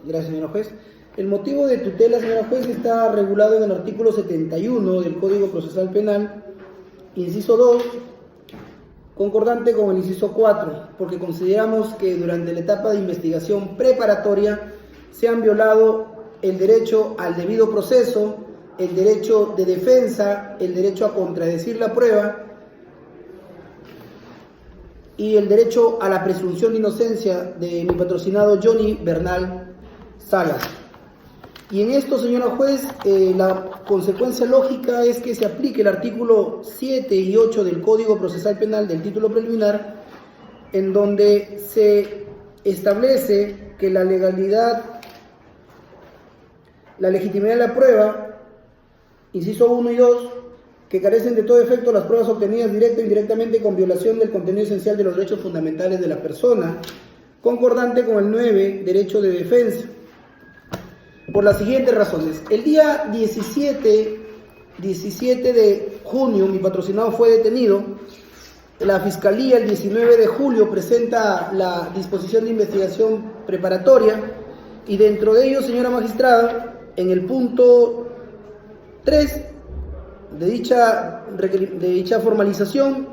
Gracias, señora juez. El motivo de tutela, señora juez, está regulado en el artículo 71 del Código Procesal Penal, inciso 2, concordante con el inciso 4, porque consideramos que durante la etapa de investigación preparatoria se han violado el derecho al debido proceso, el derecho de defensa, el derecho a contradecir la prueba y el derecho a la presunción de inocencia de mi patrocinado Johnny Bernal Salas. Y en esto, señora juez, la consecuencia lógica es que se aplique el artículo 7 y 8 del Código Procesal Penal del título preliminar, en donde se establece que la legitimidad de la prueba, inciso 1 y 2, que carecen de todo efecto las pruebas obtenidas directa o indirectamente con violación del contenido esencial de los derechos fundamentales de la persona, concordante con el 9, derecho de defensa. Por las siguientes razones. El día 17 de junio mi patrocinado fue detenido. La Fiscalía el 19 de julio presenta la disposición de investigación preparatoria y dentro de ello, señora magistrada, en el punto 3 de dicha formalización,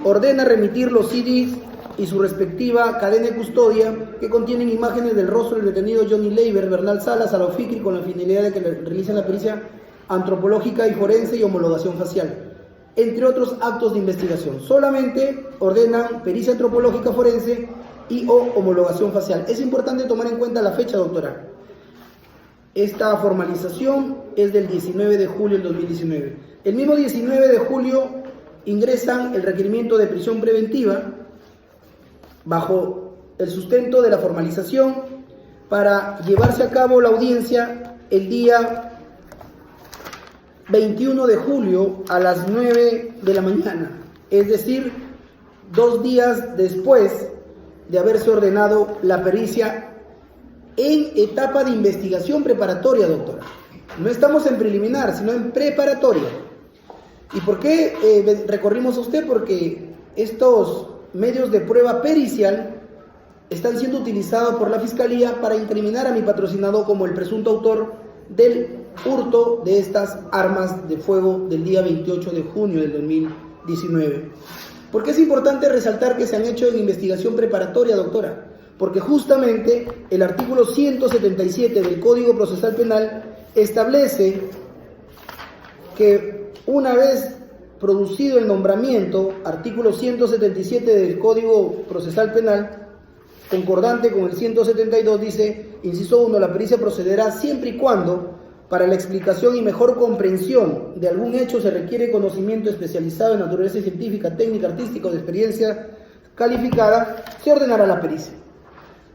ordena remitir los CDs y su respectiva cadena de custodia que contienen imágenes del rostro del detenido Johnny Leiber Bernal Salas a la OFICRI con la finalidad de que realicen la pericia antropológica y forense y homologación facial, entre otros actos de investigación. Solamente ordenan pericia antropológica forense y o homologación facial. Es importante tomar en cuenta la fecha, doctora. Esta formalización es del 19 de julio del 2019. El mismo 19 de julio ingresan el requerimiento de prisión preventiva bajo el sustento de la formalización para llevarse a cabo la audiencia el día 21 de julio a las 9 de la mañana, es decir, 2 días después de haberse ordenado la pericia en etapa de investigación preparatoria, doctora. No estamos en preliminar, sino en preparatoria. ¿Y por qué recorrimos a usted? Porque estos medios de prueba pericial están siendo utilizados por la Fiscalía para incriminar a mi patrocinado como el presunto autor del hurto de estas armas de fuego del día 28 de junio del 2019. ¿Por qué es importante resaltar que se han hecho en investigación preparatoria, doctora? Porque justamente el artículo 177 del Código Procesal Penal establece que una vez producido el nombramiento, artículo 177 del Código Procesal Penal, concordante con el 172, dice, inciso 1, la pericia procederá siempre y cuando, para la explicación y mejor comprensión de algún hecho, se requiere conocimiento especializado en naturaleza científica, técnica, artística o de experiencia calificada, se ordenará la pericia.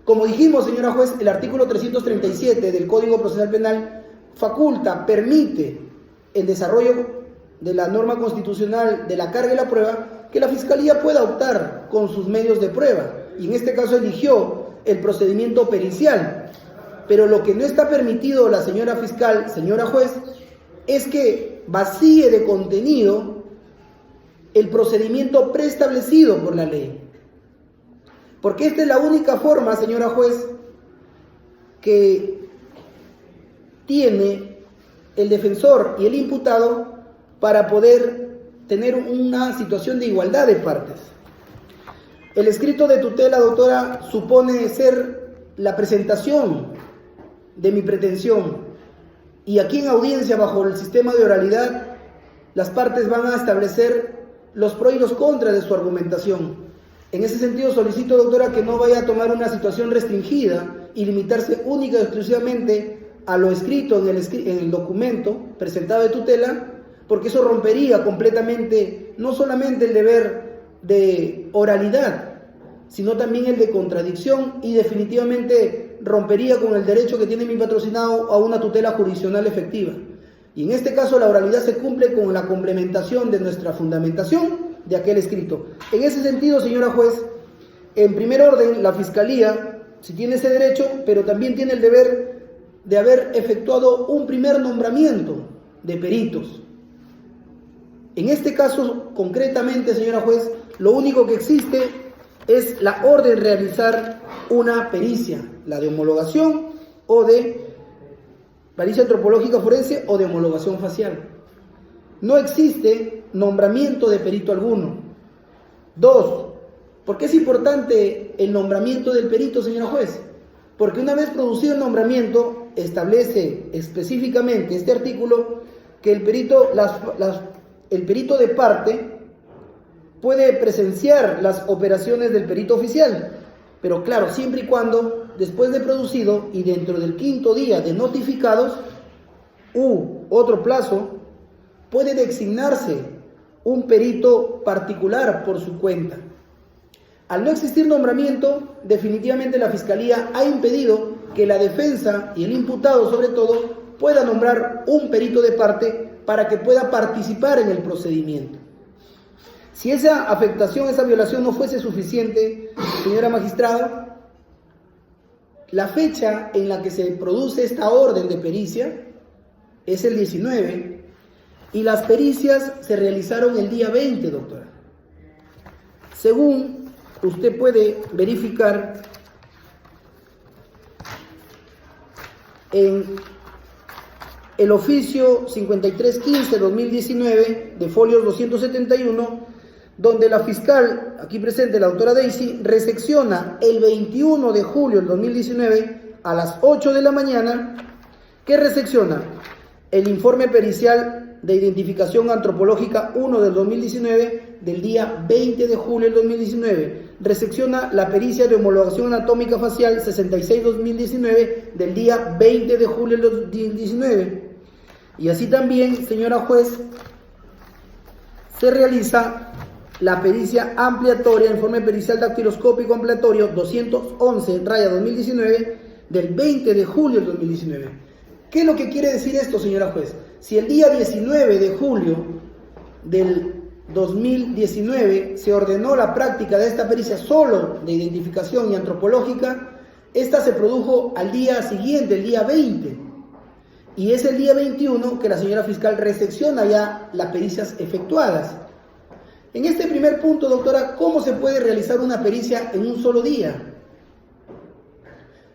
Como dijimos, señora juez, el artículo 337 del Código Procesal Penal faculta, permite el desarrollo de la norma constitucional de la carga y la prueba, que la Fiscalía pueda optar con sus medios de prueba, y en este caso eligió el procedimiento pericial. Pero lo que no está permitido, la señora fiscal, señora juez, es que vacíe de contenido el procedimiento preestablecido por la ley. Porque esta es la única forma, señora juez, que tiene el defensor y el imputado para poder tener una situación de igualdad de partes. El escrito de tutela, doctora, supone ser la presentación de mi pretensión, y aquí en audiencia, bajo el sistema de oralidad, las partes van a establecer los pros y los contras de su argumentación. En ese sentido, solicito, doctora, que no vaya a tomar una situación restringida y limitarse única y exclusivamente a lo escrito en el documento presentado de tutela, porque eso rompería completamente no solamente el deber de oralidad, sino también el de contradicción, y definitivamente rompería con el derecho que tiene mi patrocinado a una tutela jurisdiccional efectiva. Y en este caso la oralidad se cumple con la complementación de nuestra fundamentación de aquel escrito. En ese sentido, señora juez, en primer orden, la Fiscalía, si tiene ese derecho, pero también tiene el deber de haber efectuado un primer nombramiento de peritos. En este caso, concretamente, señora juez, lo único que existe es la orden de realizar una pericia, la de homologación o de pericia antropológica forense o de homologación facial. No existe nombramiento de perito alguno. 2. ¿Por qué es importante el nombramiento del perito, señora juez? Porque una vez producido el nombramiento, establece específicamente este artículo que el perito de parte puede presenciar las operaciones del perito oficial, pero claro, siempre y cuando, después de producido y dentro del 5º día de notificados u otro plazo, puede designarse un perito particular por su cuenta. Al no existir nombramiento, definitivamente la Fiscalía ha impedido que la defensa y el imputado, sobre todo, pueda nombrar un perito de parte para que pueda participar en el procedimiento. Si esa afectación, esa violación no fuese suficiente, señora magistrada, la fecha en la que se produce esta orden de pericia es el 19 y las pericias se realizaron el día 20, doctora. Según usted puede verificar en el oficio 5315-2019 de folios 271, donde la fiscal, aquí presente la doctora Daisy, resecciona el 21 de julio del 2019 a las 8 de la mañana, que resecciona el informe pericial de identificación antropológica 1 del 2019 del día 20 de julio del 2019, resecciona la pericia de homologación anatómica facial 66-2019 del día 20 de julio del 2019, y así también, señora juez, se realiza la pericia ampliatoria, informe pericial dactiloscópico ampliatorio 211-2019 del 20 de julio del 2019. ¿Qué es lo que quiere decir esto, señora juez? Si el día 19 de julio del 2019 se ordenó la práctica de esta pericia solo de identificación y antropológica, esta se produjo al día siguiente, el día 20, y es el día 21 que la señora fiscal resecciona ya las pericias efectuadas. En este primer punto, doctora, ¿cómo se puede realizar una pericia en un solo día?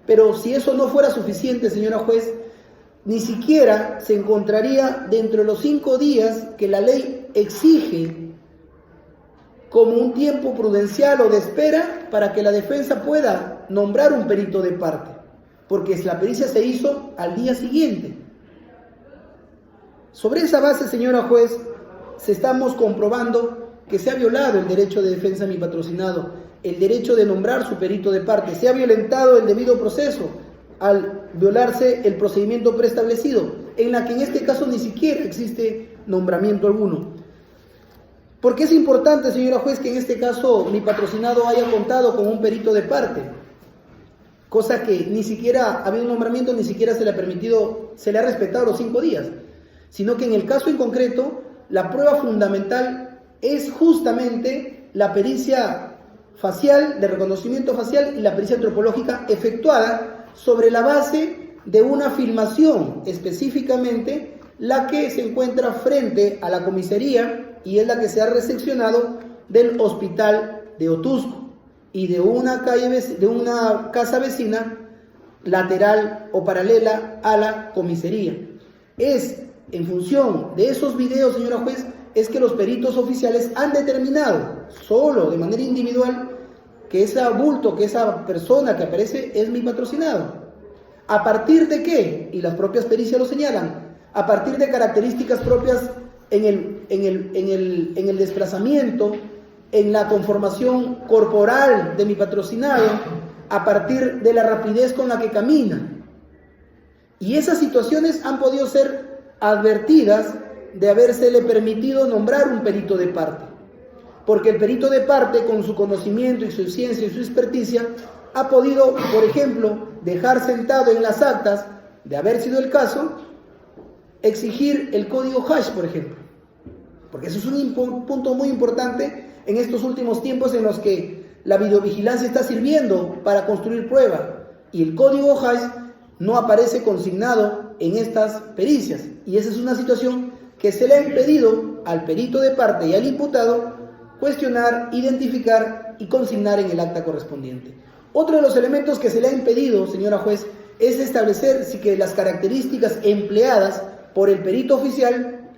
Pero si eso no fuera suficiente, señora juez, ni siquiera se encontraría dentro de los 5 días que la ley exige como un tiempo prudencial o de espera para que la defensa pueda nombrar un perito de parte, porque la pericia se hizo al día siguiente. Sobre esa base, señora juez, estamos comprobando que se ha violado el derecho de defensa de mi patrocinado, el derecho de nombrar su perito de parte, se ha violentado el debido proceso al violarse el procedimiento preestablecido, en la que en este caso ni siquiera existe nombramiento alguno. ¿Por qué es importante, señora juez, que en este caso mi patrocinado haya contado con un perito de parte? Cosa que ni siquiera ha habido un nombramiento, ni siquiera se le ha permitido, se le ha respetado los 5 días, sino que en el caso en concreto, la prueba fundamental es justamente la pericia facial, de reconocimiento facial, y la pericia antropológica efectuada sobre la base de una filmación, específicamente la que se encuentra frente a la comisaría y es la que se ha reseccionado del hospital de Otusco y de una casa vecina lateral o paralela a la comisaría. Es en función de esos videos, señora juez, es que los peritos oficiales han determinado solo, de manera individual, que ese bulto, que esa persona que aparece es mi patrocinado. ¿A partir de qué? Y las propias pericias lo señalan. A partir de características propias en el desplazamiento, en la conformación corporal de mi patrocinado, a partir de la rapidez con la que camina. Y esas situaciones han podido ser advertidas de habérsele permitido nombrar un perito de parte, porque el perito de parte, con su conocimiento y su ciencia y su experticia, ha podido, por ejemplo, dejar sentado en las actas, de haber sido el caso, exigir el código hash, por ejemplo, porque eso es un punto muy importante en estos últimos tiempos en los que la videovigilancia está sirviendo para construir prueba, y el código hash no aparece consignado en estas pericias, y esa es una situación que se le ha impedido al perito de parte y al imputado cuestionar, identificar y consignar en el acta correspondiente. Otro de los elementos que se le ha impedido, señora juez, es establecer si que las características empleadas por el perito oficial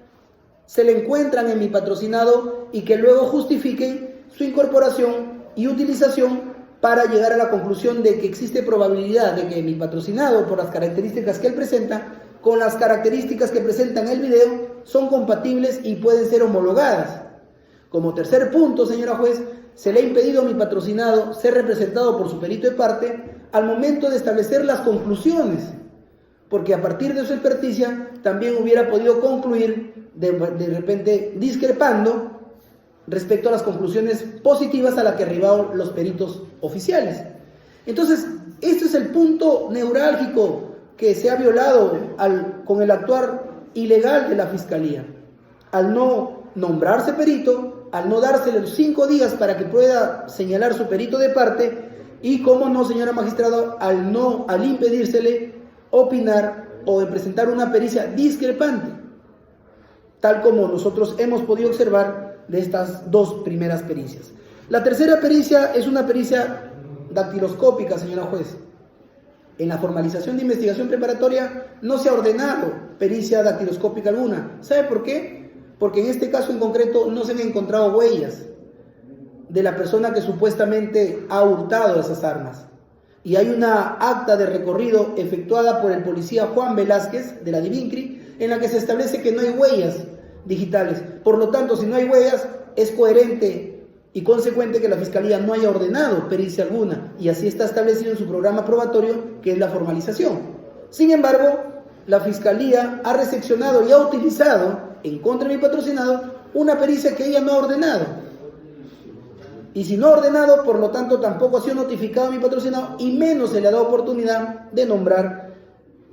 se le encuentran en mi patrocinado y que luego justifiquen su incorporación y utilización para llegar a la conclusión de que existe probabilidad de que mi patrocinado, por las características que él presenta, con las características que presenta en el video, son compatibles y pueden ser homologadas. Como tercer punto, señora juez, se le ha impedido a mi patrocinado ser representado por su perito de parte al momento de establecer las conclusiones, porque a partir de su experticia también hubiera podido concluir de repente discrepando respecto a las conclusiones positivas a las que arribaron los peritos oficiales. Entonces, este es el punto neurálgico que se ha violado con el actuar ilegal de la Fiscalía, al no nombrarse perito, al no dársele los 5 días para que pueda señalar su perito de parte, y como no, señora magistrada, al impedírsele opinar o de presentar una pericia discrepante, tal como nosotros hemos podido observar de estas 2 primeras pericias. La tercera pericia es una pericia dactiloscópica, señora juez. En la formalización de investigación preparatoria no se ha ordenado pericia dactiloscópica alguna. ¿Sabe por qué? Porque en este caso en concreto no se han encontrado huellas de la persona que supuestamente ha hurtado esas armas. Y hay una acta de recorrido efectuada por el policía Juan Velázquez de la Divincri en la que se establece que no hay huellas digitales. Por lo tanto, si no hay huellas, es coherente y consecuente que la Fiscalía no haya ordenado pericia alguna, y así está establecido en su programa probatorio, que es la formalización. Sin embargo, la Fiscalía ha recepcionado y ha utilizado en contra de mi patrocinado una pericia que ella no ha ordenado. Y si no ha ordenado, por lo tanto, tampoco ha sido notificado a mi patrocinado, y menos se le ha dado oportunidad de nombrar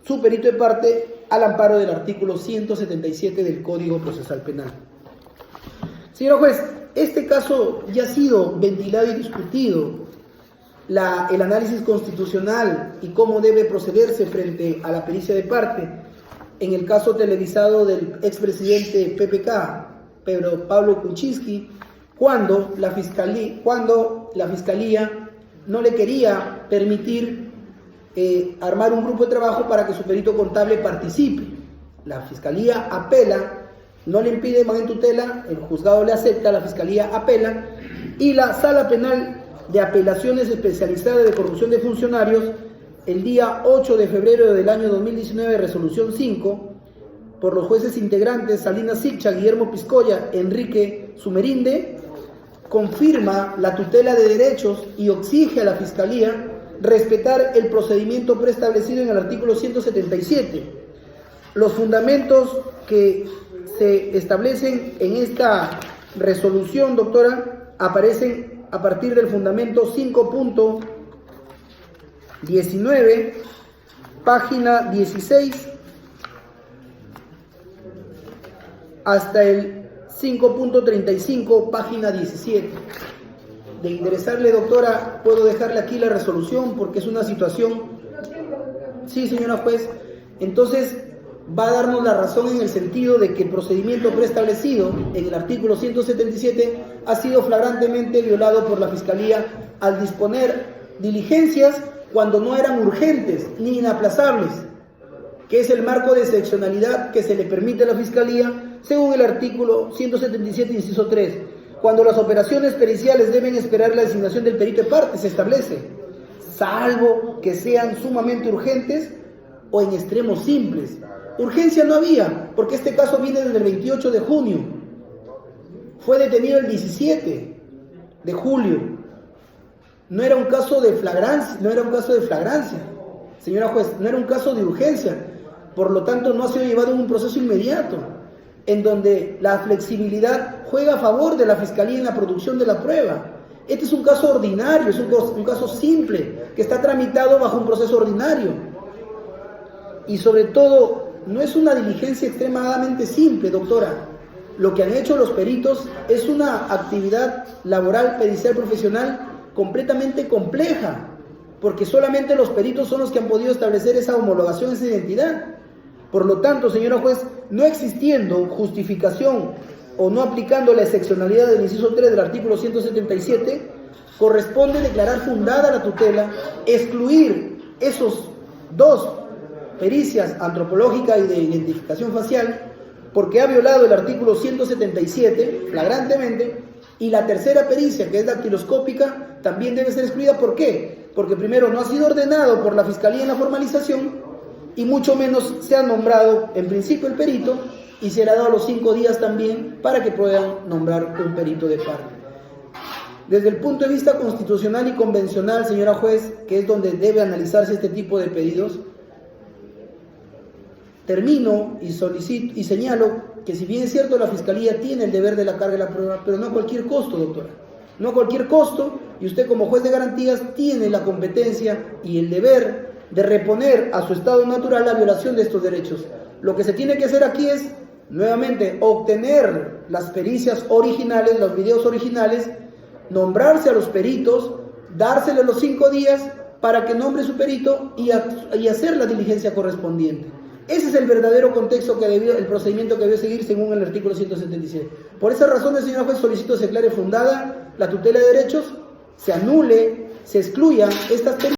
su perito de parte al amparo del artículo 177 del Código Procesal Penal. Señor juez, este caso ya ha sido ventilado y discutido, el análisis constitucional y cómo debe procederse frente a la pericia de parte en el caso televisado del expresidente PPK, Pedro Pablo Kuczynski, cuando la Fiscalía no le quería permitir armar un grupo de trabajo para que su perito contable participe. La Fiscalía apela, no le impide más en tutela, el juzgado le acepta, la Fiscalía apela, y la Sala Penal de Apelaciones Especializada de Corrupción de Funcionarios, el día 8 de febrero del año 2019, resolución 5, por los jueces integrantes Salinas Siccha, Guillermo Piscoya, Enrique Sumerinde, confirma la tutela de derechos y exige a la Fiscalía respetar el procedimiento preestablecido en el artículo 177. Los fundamentos que se establecen en esta resolución, doctora, aparecen a partir del fundamento 5.19, página 16, hasta el 5.35, página 17. De interesarle, doctora, puedo dejarle aquí la resolución porque es una situación... Sí, señora juez. Entonces, va a darnos la razón en el sentido de que el procedimiento preestablecido en el artículo 177 ha sido flagrantemente violado por la Fiscalía al disponer diligencias cuando no eran urgentes ni inaplazables, que es el marco de excepcionalidad que se le permite a la Fiscalía según el artículo 177, inciso 3. Cuando las operaciones periciales deben esperar la designación del perito de parte, se establece, salvo que sean sumamente urgentes o en extremos simples. Urgencia no había, porque este caso viene desde el 28 de junio. Fue detenido el 17 de julio. No era un caso de flagrancia, señora juez, no era un caso de urgencia. Por lo tanto, no ha sido llevado en un proceso inmediato, en donde la flexibilidad juega a favor de la Fiscalía en la producción de la prueba. Este es un caso ordinario, es un caso simple, que está tramitado bajo un proceso ordinario. Y sobre todo, no es una diligencia extremadamente simple, doctora. Lo que han hecho los peritos es una actividad laboral pericial profesional completamente compleja, porque solamente los peritos son los que han podido establecer esa homologación, esa identidad. Por lo tanto, señora juez, no existiendo justificación o no aplicando la excepcionalidad del inciso 3 del artículo 177, corresponde declarar fundada la tutela, excluir esos 2 pericias antropológica y de identificación facial, porque ha violado el artículo 177 flagrantemente, y la tercera pericia, que es dactiloscópica, también debe ser excluida. ¿Por qué? Porque primero no ha sido ordenado por la Fiscalía en la formalización, y mucho menos se ha nombrado en principio el perito, y se le ha dado los 5 días también para que puedan nombrar un perito de parte. Desde el punto de vista constitucional y convencional, señora juez, que es donde debe analizarse este tipo de pedidos, termino y solicito y señalo que, si bien es cierto, la Fiscalía tiene el deber de la carga de la prueba, pero no a cualquier costo, doctora. No a cualquier costo, y usted como juez de garantías tiene la competencia y el deber de reponer a su estado natural la violación de estos derechos. Lo que se tiene que hacer aquí es, nuevamente, obtener las pericias originales, los videos originales, nombrarse a los peritos, dárseles los 5 días para que nombre su perito y hacer la diligencia correspondiente. Ese es el verdadero contexto que el procedimiento que debió seguir según el artículo 177. Por esas razones, señora juez, solicito se declare fundada la tutela de derechos, se anule, se excluya estas pericias.